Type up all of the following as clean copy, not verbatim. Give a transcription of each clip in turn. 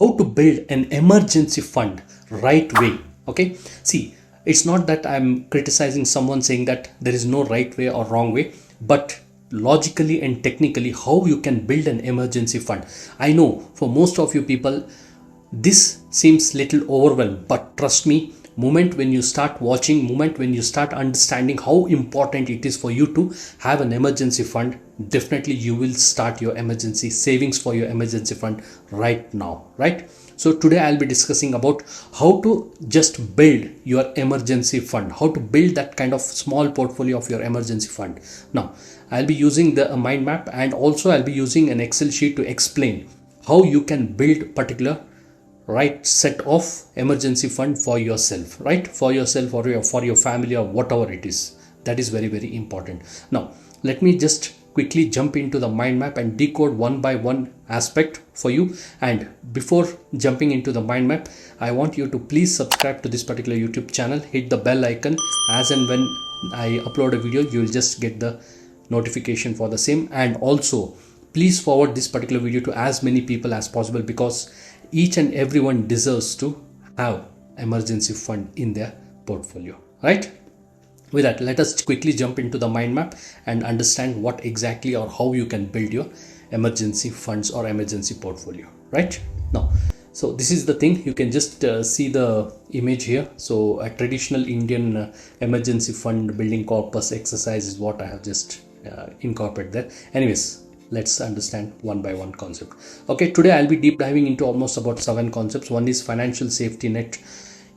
how to build an emergency fund right way. Okay, see, it's not that I'm criticizing someone saying that there is no right way or wrong way, but logically and technically how you can build an emergency fund. I know for most of you people this seems little overwhelmed, but trust me, moment when you start watching, moment when you start understanding how important it is for you to have an emergency fund, definitely you will start your emergency savings for your emergency fund right now, right? So today I'll be discussing about how to just build your emergency fund, how to build that kind of small portfolio of your emergency fund. Now I'll be using the mind map, and also I'll be using an Excel sheet to explain how you can build particular right set of emergency fund for yourself, right? For yourself or for your family or whatever it is. That is very, very important. Now let me just quickly jump into the mind map and decode one by one aspect for you. And before jumping into the mind map, I want you to please subscribe to this particular YouTube channel, hit the bell icon, as and when I upload a video you will just get the notification for the same. And also please forward this particular video to as many people as possible, because each and everyone deserves to have emergency fund in their portfolio, right? With that, let us quickly jump into the mind map and understand what exactly or how you can build your emergency funds or emergency portfolio, right? Now, so this is the thing. You can just see the image here. So a traditional Indian emergency fund building corpus exercise is what I have just incorporated there. Anyways, let's understand one by one concept. Okay, today I'll be deep diving into almost about 7 concepts. One is financial safety net,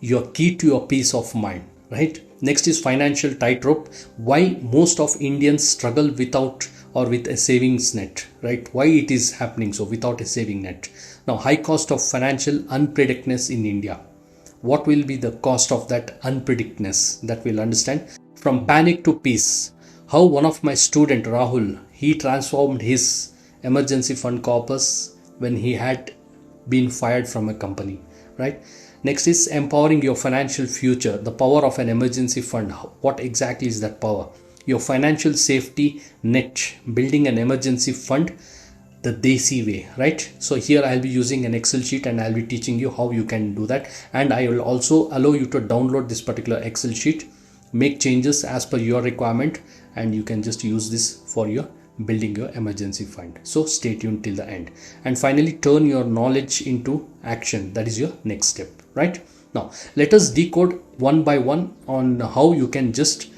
your key to your peace of mind, right? Next is financial tightrope, why most of Indians struggle without or with a savings net, right? Why it is happening so without a saving net. Now, high cost of financial unpredictedness in India. What will be the cost of that unpredictedness? That we'll understand. From panic to peace, how one of my student Rahul, he transformed his emergency fund corpus when he had been fired from a company, right? Next is empowering your financial future, the power of an emergency fund. What exactly is that power? Your financial safety net, building an emergency fund the Desi way, right? So here I'll be using an Excel sheet and I'll be teaching you how you can do that. And I will also allow you to download this particular Excel sheet, make changes as per your requirement, and you can just use this for your building your emergency fund. So stay tuned till the end. And finally, turn your knowledge into action. That is your next step, right? Now let us decode one by one on how you can just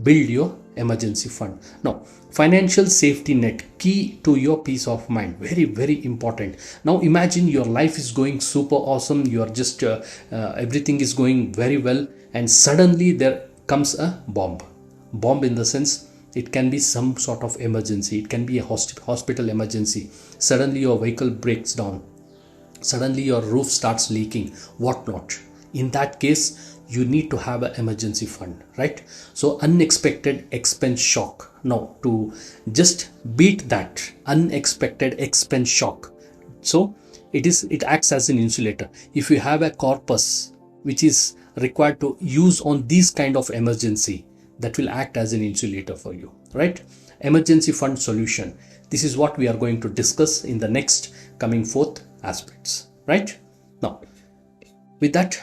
build your emergency fund. Now, financial safety net, key to your peace of mind, very, very important. Now imagine your life is going super awesome, you are just everything is going very well, and suddenly there comes a bomb in the sense it can be some sort of emergency. It can be a hospital emergency. Suddenly your vehicle breaks down, suddenly your roof starts leaking, whatnot. In that case, you need to have an emergency fund, right? So unexpected expense shock. Now to just beat that unexpected expense shock, so it acts as an insulator. If you have a corpus which is required to use on these kind of emergency, that will act as an insulator for you, right? Emergency fund solution, this is what we are going to discuss in the next coming forth aspects, right? Now with that,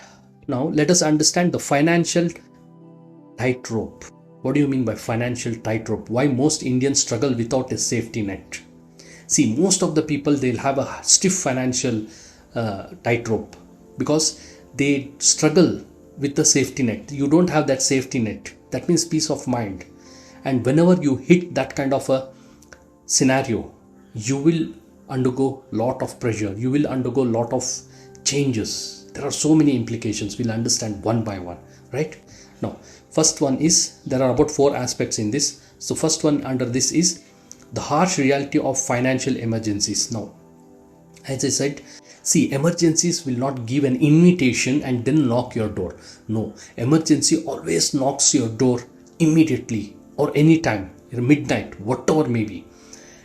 now let us understand the financial tightrope. What do you mean by financial tightrope? Why most Indians struggle without a safety net? See, most of the people, they'll have a stiff financial tightrope because they struggle with the safety net. You don't have that safety net. That means peace of mind. And whenever you hit that kind of a scenario, you will undergo lot of pressure. You will undergo lot of changes. There are so many implications. We'll understand one by one, right? Now, first one is, there are about 4 aspects in this. So first one under this is the harsh reality of financial emergencies. Now, as I said, see, emergencies will not give an invitation and then knock your door. No, emergency always knocks your door immediately or anytime, midnight, whatever may be.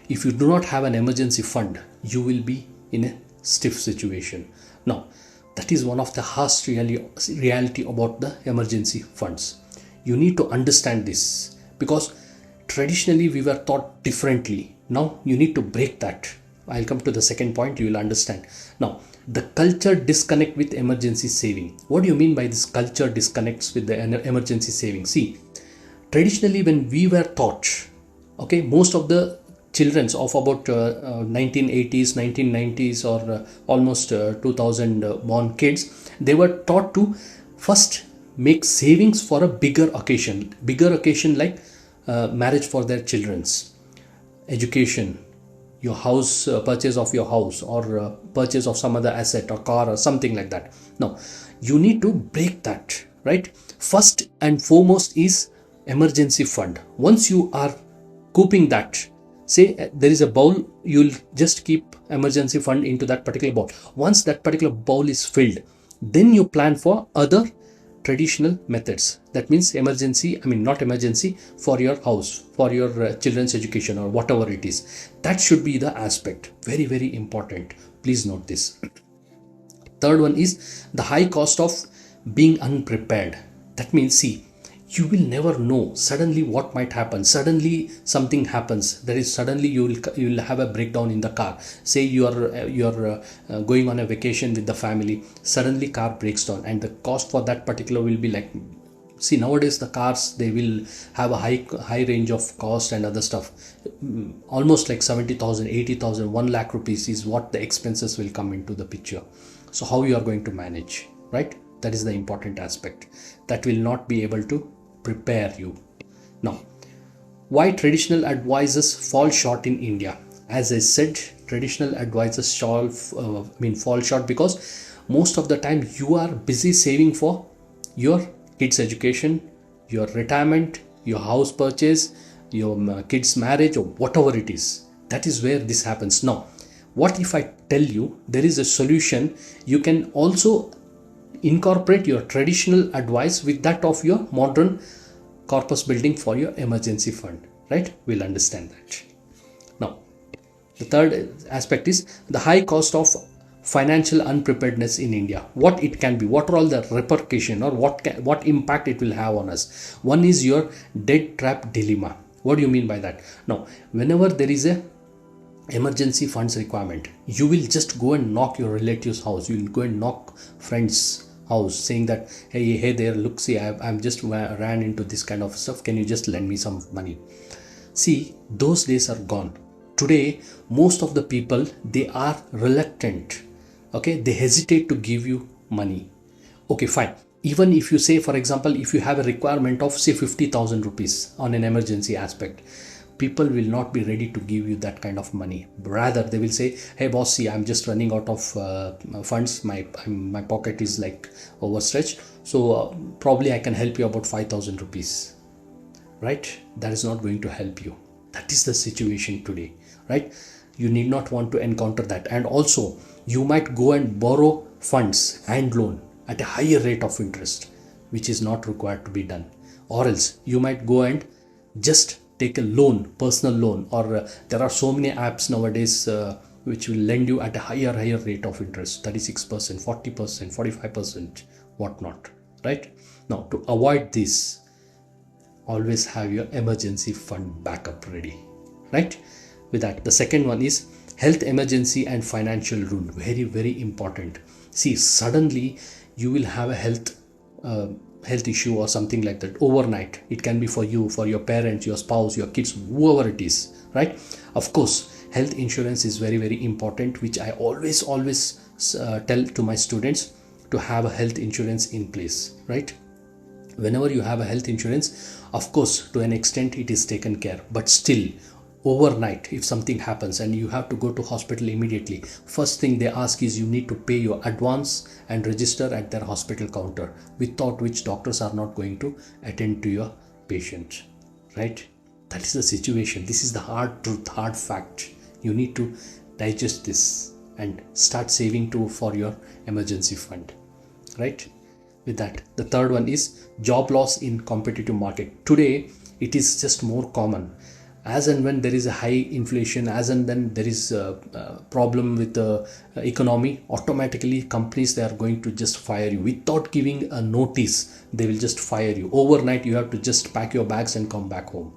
If you do not have an emergency fund, you will be in a stiff situation. Now, that is one of the harsh reality about the emergency funds. You need to understand this because traditionally we were taught differently. Now you need to break that. I'll come to the second point, you will understand. Now, the culture disconnect with emergency saving. What do you mean by this culture disconnects with the emergency saving? See, traditionally when we were taught, okay, most of the childrens of about 1980s, 1990s, or almost 2000 born kids, they were taught to first make savings for a bigger occasion like marriage for their children's education, your house, purchase of your house, or purchase of some other asset or car or something like that. Now you need to break that, right? First and foremost is emergency fund. Once you are cooping that, say there is a bowl, you'll just keep emergency fund into that particular bowl. Once that particular bowl is filled, then you plan for other traditional methods. That means emergency, I mean not emergency, for your house, for your children's education or whatever it is. That should be the aspect. Very, very important. Please note this. Third one is the high cost of being unprepared. That means, see, you will never know suddenly what might happen. Suddenly something happens, there is suddenly you will have a breakdown in the car. Say you are going on a vacation with the family, suddenly car breaks down, and the cost for that particular will be like, see, nowadays the cars, they will have a high range of cost and other stuff. Almost like 70,000, 80,000, 1 lakh rupees is what the expenses will come into the picture. So how you are going to manage, right? That is the important aspect. That will not be able to prepare you. Now, why traditional advisors fall short in India? As I said, traditional advisors fall short because most of the time you are busy saving for your kids' education, your retirement, your house purchase, your kids' marriage, or whatever it is. That is where this happens. Now, what if I tell you there is a solution? You can also incorporate your traditional advice with that of your modern corpus building for your emergency fund, right? We'll understand that. Now, the third aspect is the high cost of financial unpreparedness in India. What it can be, what are all the repercussions, or what impact it will have on us. One is your debt trap dilemma. What do you mean by that? Now, whenever there is a emergency funds requirement, you will just go and knock your relative's house, you will go and knock friends' house, saying that hey there, look, see, I'm just ran into this kind of stuff, can you just lend me some money? See, those days are gone. Today most of the people, they are reluctant, okay, they hesitate to give you money. Okay, fine. Even if you say, for example, if you have a requirement of say 50,000 rupees on an emergency aspect, people will not be ready to give you that kind of money. Rather, they will say, hey boss, see, I'm just running out of funds, my pocket is like overstretched, so probably I can help you about 5,000 rupees, right? That is not going to help you. That is the situation today, right? You need not want to encounter that. And also, you might go and borrow funds and loan at a higher rate of interest, which is not required to be done. Or else you might go and just take a loan, personal loan, or there are so many apps nowadays which will lend you at a higher rate of interest, 36%, 40%, 45%, whatnot, right? Now, to avoid this, always have your emergency fund backup ready, right? With that, the second one is health emergency and financial rule. Very, very important. See, suddenly you will have a health issue or something like that overnight. It can be for you, for your parents, your spouse, your kids, whoever it is, right? Of course, health insurance is very, very important, which I always tell to my students to have a health insurance in place, right? Whenever you have a health insurance, of course, to an extent it is taken care, but still, overnight, if something happens and you have to go to hospital immediately, first thing they ask is you need to pay your advance and register at their hospital counter, without which doctors are not going to attend to your patient, right? That is the situation. This is the hard truth, hard fact. You need to digest this and start saving for your emergency fund, right? With that, the third one is job loss in competitive market. Today it is just more common. As and when there is a high inflation, as and then there is a problem with the economy, automatically companies, they are going to just fire you without giving a notice. They will just fire you overnight. You have to just pack your bags and come back home.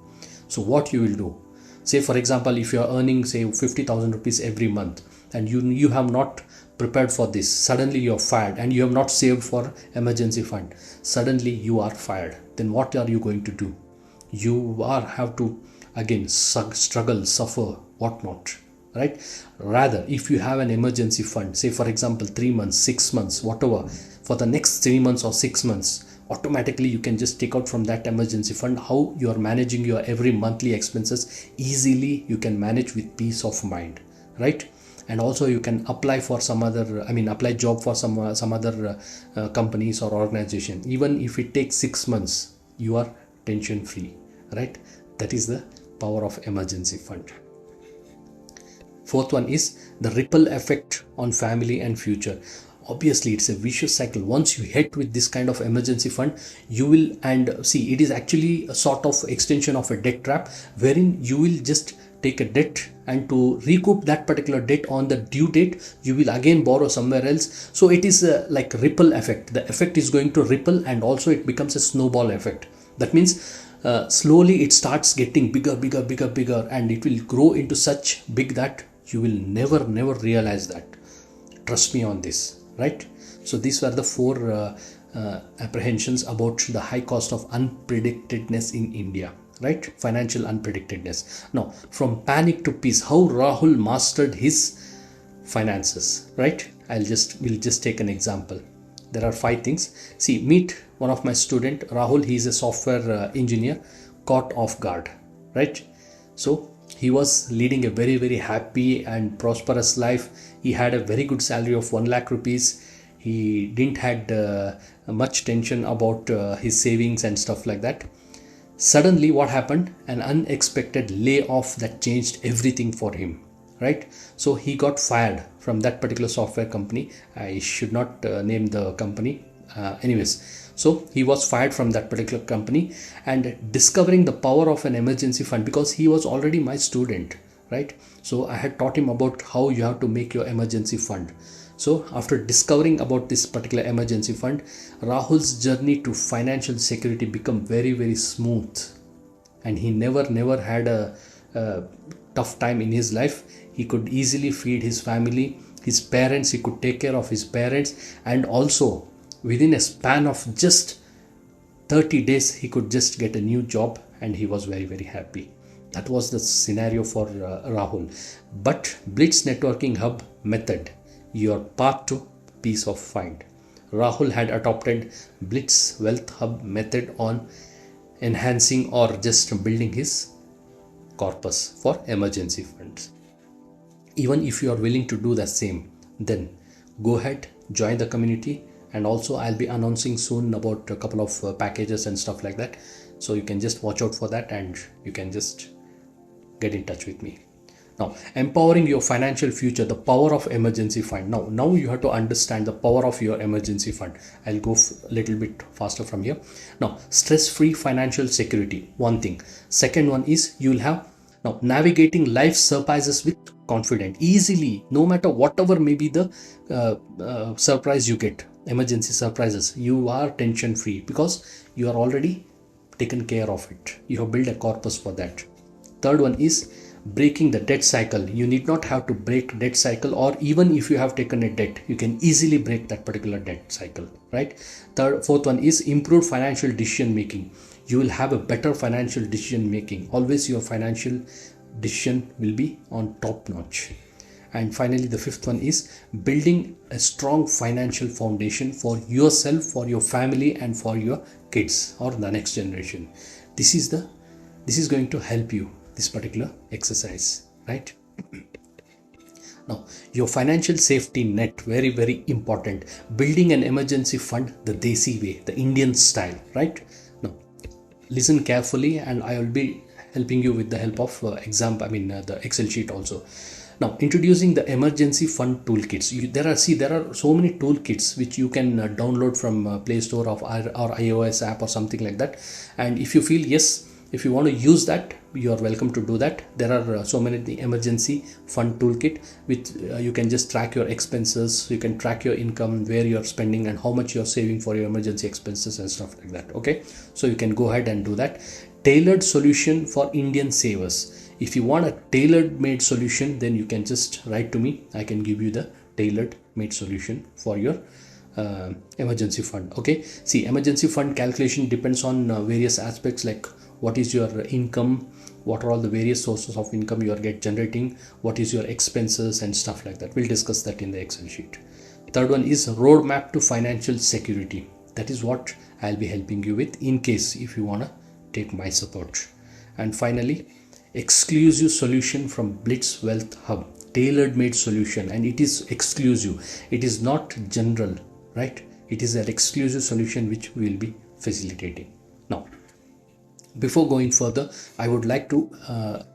So what you will do, Say for example, if you are earning say 50,000 rupees every month, and you have not prepared for this, suddenly you are fired, and you have not saved for emergency fund, suddenly you are fired, then what are you going to do? You are have to again struggle, suffer, whatnot, right? Rather, if you have an emergency fund, say for example 3 months, 6 months, whatever, for the next 3 months or 6 months, automatically you can just take out from that emergency fund. How you are managing your every monthly expenses easily, you can manage with peace of mind, right? And also you can apply for some other, apply job for some other companies or organization. Even if it takes 6 months, you are tension free, right? That is the power of emergency fund. Fourth one is the ripple effect on family and future. Obviously it's a vicious cycle. Once you hit with this kind of emergency fund, you will, and see, it is actually a sort of extension of a debt trap, wherein you will just take a debt, and to recoup that particular debt on the due date, you will again borrow somewhere else. So it is like ripple effect. The effect is going to ripple, and also it becomes a snowball effect. That means slowly it starts getting bigger, and it will grow into such big that you will never realize that. Trust me on this, right? So these were the four apprehensions about the high cost of unpredictedness in India, right? Financial unpredictedness. Now, from panic to peace, how Rahul mastered his finances, right? We'll just take an example. There are 5 things. See, meet one of my student, Rahul. He is a software engineer, caught off guard, right? So he was leading a very happy and prosperous life. He had a very good salary of 1 lakh rupees. He didn't had much tension about his savings and stuff like that. Suddenly what happened? An unexpected layoff that changed everything for him, right? So he got fired from that particular software company. I should not name the company, anyways. So he was fired from that particular company, and discovering the power of an emergency fund, because he was already my student, right? So I had taught him about how you have to make your emergency fund. So after discovering about this particular emergency fund, Rahul's journey to financial security became very smooth, and he never had a tough time in his life. He could easily feed his family, his parents. He could take care of his parents, and also within a span of just 30 days he could just get a new job, and he was very happy. That was the scenario for Rahul. But Blitz Networking Hub method, your path to peace of mind. Rahul had adopted Blitz Wealth Hub method on enhancing or just building his corpus for emergency funds. Even if you are willing to do the same, then go ahead, join the community. And also I'll be announcing soon about a couple of packages and stuff like that, so you can just watch out for that, and you can just get in touch with me. Now, empowering your financial future, the power of emergency fund. Now you have to understand the power of your emergency fund. I'll go a little bit faster from here. Now, stress-free financial security, one thing. Second one is you will have now navigating life surprises with confidence, easily, no matter whatever may be the surprise you get. Emergency surprises, you are tension free because you are already taken care of it. You have built a corpus for that. Third one is breaking the debt cycle. You need not have to break debt cycle, or even if you have taken a debt, you can easily break that particular debt cycle, right? Fourth one is improved financial decision making. You will have a better financial decision making. Always your financial decision will be on top notch. And finally, the fifth one is building a strong financial foundation for yourself, for your family, and for your kids or the next generation. This is going to help you, this particular exercise, right? Now, your financial safety net, very important. Building an emergency fund the Desi way, the Indian style, right? Now, listen carefully, and I will be helping you with the help of the Excel sheet also. Now, introducing the emergency fund toolkits. There are so many toolkits which you can download from Play Store or iOS app or something like that. And if you feel if you want to use that, you are welcome to do that. There are so many the emergency fund toolkit with you can just track your expenses, you can track your income, where you are spending, and how much you are saving for your emergency expenses and stuff like that. Okay, so you can go ahead and do that. Tailored solution for Indian savers. If you want a tailored made solution, then you can just write to me. I can give you the tailored made solution for your emergency fund. Okay, see, emergency fund calculation depends on various aspects, like what is your income, what are all the various sources of income you are generating, what is your expenses and stuff like that. We'll discuss that in the Excel sheet. Third one is roadmap to financial security. That is what I'll be helping you with in case if you want to take my support. And finally, exclusive solution from Blitz Wealth Hub, tailored made solution, and it is exclusive, it is not general, right? It is an exclusive solution which we will be facilitating. Now, before going further, I would like to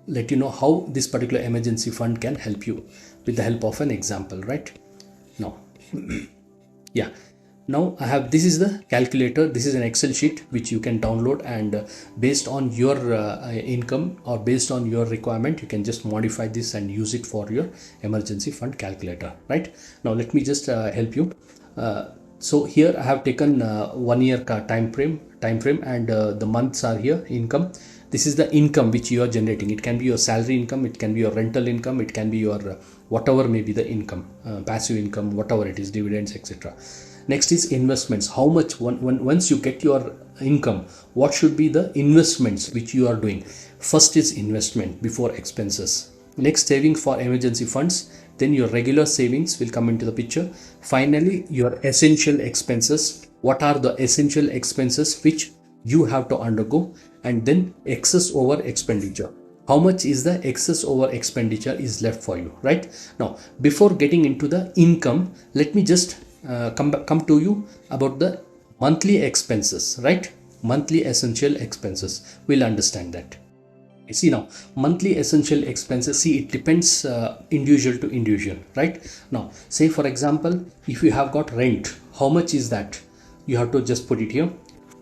let you know how this particular emergency fund can help you with the help of an example, right? Now, yeah, now I have, this is the calculator. This is an Excel sheet which you can download, and based on your income or based on your requirement, you can just modify this and use it for your emergency fund calculator, right? Now let me just help you. So here I have taken 1 year time frame, and the months are here, income. This is the income which you are generating. It can be your salary income, it can be your rental income, it can be your whatever may be the income, passive income, whatever it is, dividends, etc. Next is investments. How much, once you get your income, what should be the investments which you are doing? First is investment before expenses. Next, savings for emergency funds. Then your regular savings will come into the picture. Finally, your essential expenses. What are the essential expenses which you have to undergo? And then excess over expenditure. How much is the excess over expenditure is left for you, right? Now, before getting into the income, let me just come to you about the monthly expenses, right? Monthly essential expenses. We'll understand that. You see, now monthly essential expenses, see, it depends individual to individual, right? Now, say for example, if you have got rent, how much is that? You have to just put it here.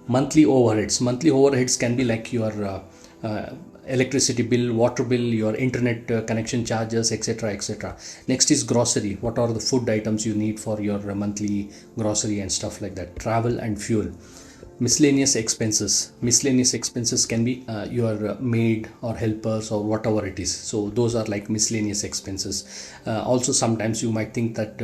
Monthly overheads can be like your electricity bill, water bill, your internet connection charges, etc, etc. Next is grocery. What are the food items you need for your monthly grocery and stuff like that? Travel and fuel. Miscellaneous expenses can be your maid or helpers or whatever it is. So those are like miscellaneous expenses. Also, sometimes you might think that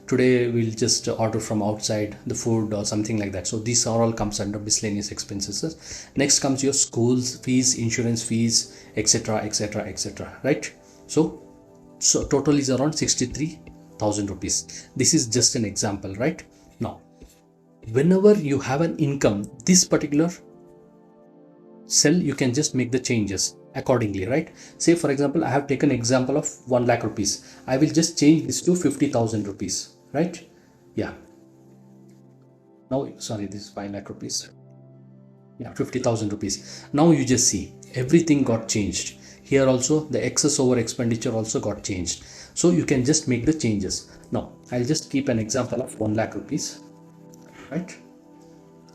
today we'll just order from outside the food or something like that. So these are all comes under miscellaneous expenses. Next comes your schools fees, insurance fees, etc, etc, etc, right? So total is around 63,000 rupees. This is just an example, right? Now, whenever you have an income, this particular cell, you can just make the changes accordingly, right? Say for example, I have taken example of 1 lakh rupees. I will just change this to 50,000 rupees, right? Yeah. Now, sorry, this is 5 lakh rupees. Yeah, 50,000 rupees. Now you just see everything got changed. Here also the excess over expenditure also got changed. So you can just make the changes. Now I'll just keep an example of 1 lakh rupees. Right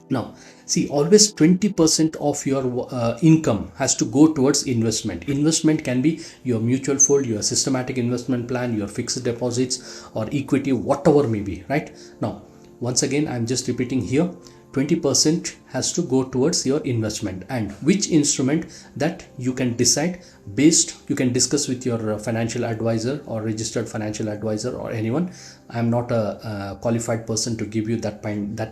now, see, always 20% of your income has to go towards investment. Investment can be your mutual fund, your systematic investment plan, your fixed deposits or equity, whatever may be, right? Now, once again, I'm just repeating here, 20% has to go towards your investment, and which instrument that you can decide based, you can discuss with your financial advisor or registered financial advisor or anyone. I'm not a qualified person to give you that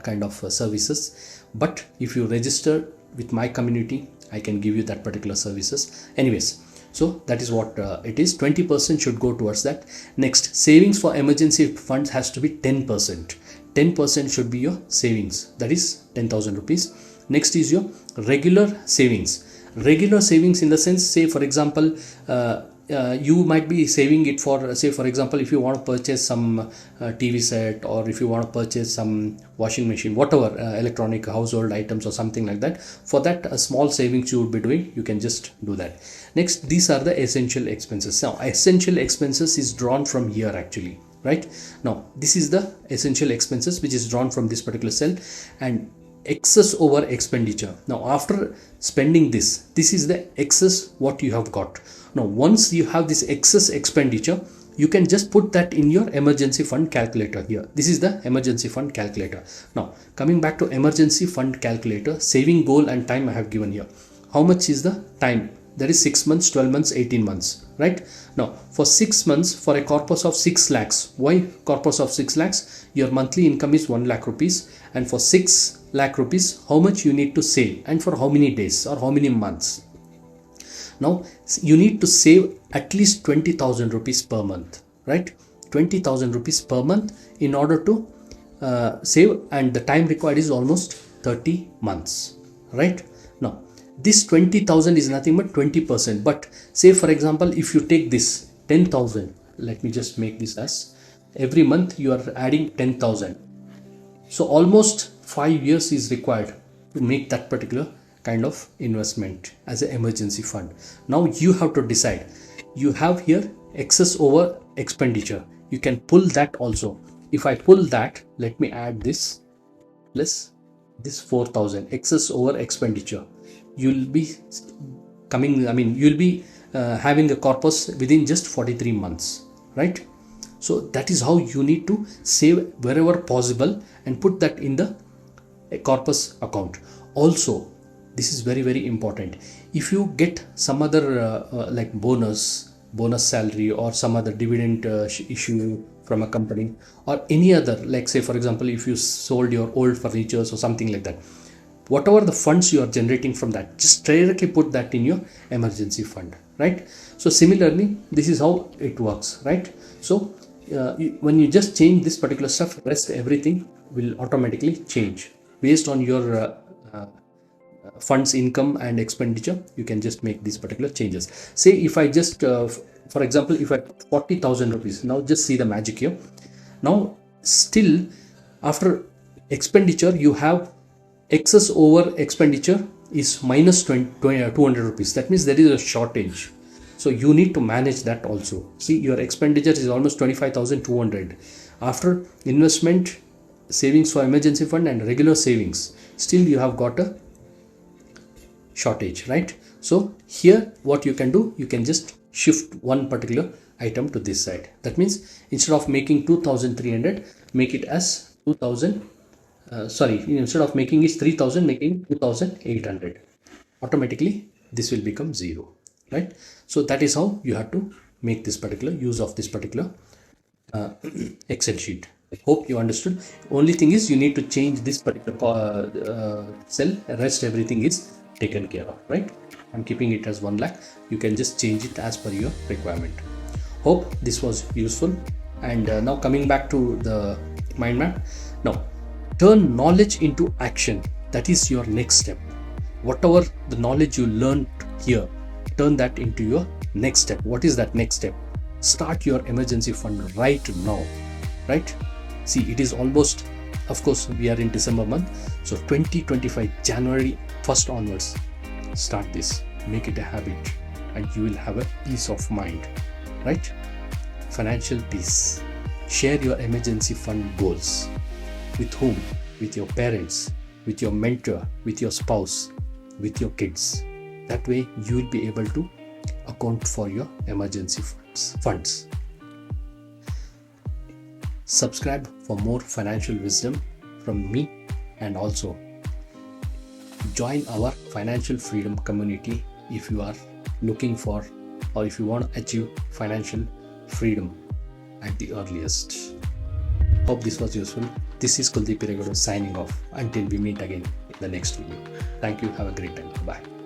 kind of services, but if you register with my community, I can give you that particular services. Anyways, so that is what it is. 20% should go towards that. Next, savings for emergency funds has to be 10%. 10% should be your savings, that is 10,000 rupees. Next is your regular savings. Regular savings in the sense, say for example, you might be saving it for, say for example, if you want to purchase some TV set, or if you want to purchase some washing machine, whatever electronic household items or something like that, for that a small savings you would be doing, you can just do that. Next, these are the essential expenses. Now essential expenses is drawn from here actually, right? Now this is the essential expenses which is drawn from this particular cell, and excess over expenditure. Now after spending this is the excess what you have got. Now once you have this excess expenditure, you can just put that in your emergency fund calculator here. This is the emergency fund calculator. Now coming back to emergency fund calculator, saving goal and time I have given here. How much is the time there is 6 months, 12 months, 18 months, right? Now for 6 months, for a corpus of 6 lakhs, why corpus of 6 lakhs? Your monthly income is 1 lakh rupees, and for 6 lakh rupees, how much you need to save and for how many days or how many months? Now you need to save at least 20,000 rupees per month, right? 20,000 rupees per month in order to save, and the time required is almost 30 months, right? Now this 20,000 is nothing but 20%, but say for example, if you take this 10,000, let me just make this as every month you are adding 10,000, so almost 5 years is required to make that particular kind of investment as an emergency fund. Now you have to decide. You have here excess over expenditure, you can pull that also. If I pull that, let me add this plus this 4,000 excess over expenditure, you'll be coming, you'll be having a corpus within just 43 months, right? So that is how you need to save wherever possible and put that in the corpus account. Also, this is very, very important. If you get some other like bonus salary or some other dividend issue from a company or any other, like say for example, if you sold your old furnitures or something like that, whatever the funds you are generating from that, just directly put that in your emergency fund, right? So similarly, this is how it works, right? So when you just change this particular stuff, rest everything will automatically change based on your funds income and expenditure. You can just make these particular changes. Say if I just for example, if I 40,000 rupees, now just see the magic here. Now still after expenditure, you have excess over expenditure is minus 200 rupees. That means there is a shortage, so you need to manage that also. See, your expenditure is almost 25,200 after investment, savings for emergency fund and regular savings, still you have got a shortage, right? So here what you can do, you can just shift one particular item to this side. That means instead of making 2,300, make it as 2,000 instead of making it 3,000, making 2,800. Automatically this will become 0, right? So that is how you have to make this particular use of this particular Excel sheet. Hope you understood. Only thing is you need to change this particular cell. Rest everything is taken care of, right? I'm keeping it as 1 lakh. You can just change it as per your requirement. Hope this was useful. And now coming back to the mind map. Now turn knowledge into action. That is your next step. Whatever the knowledge you learned here, turn that into your next step. What is that next step? Start your emergency fund right now, right? See, it is almost, of course, we are in December month. So 2025 January 1st onwards, start this, make it a habit, and you will have a peace of mind, right? Financial peace. Share your emergency fund goals. With whom? With your parents, with your mentor, with your spouse, with your kids. That way you will be able to account for your emergency funds. Subscribe for more financial wisdom from me, and also join our financial freedom community if you are looking for, or if you want to achieve financial freedom at the earliest. Hope this was useful. This is Kuldeep Iregodu signing off until we meet again in the next video. Thank you. Have a great time. Bye.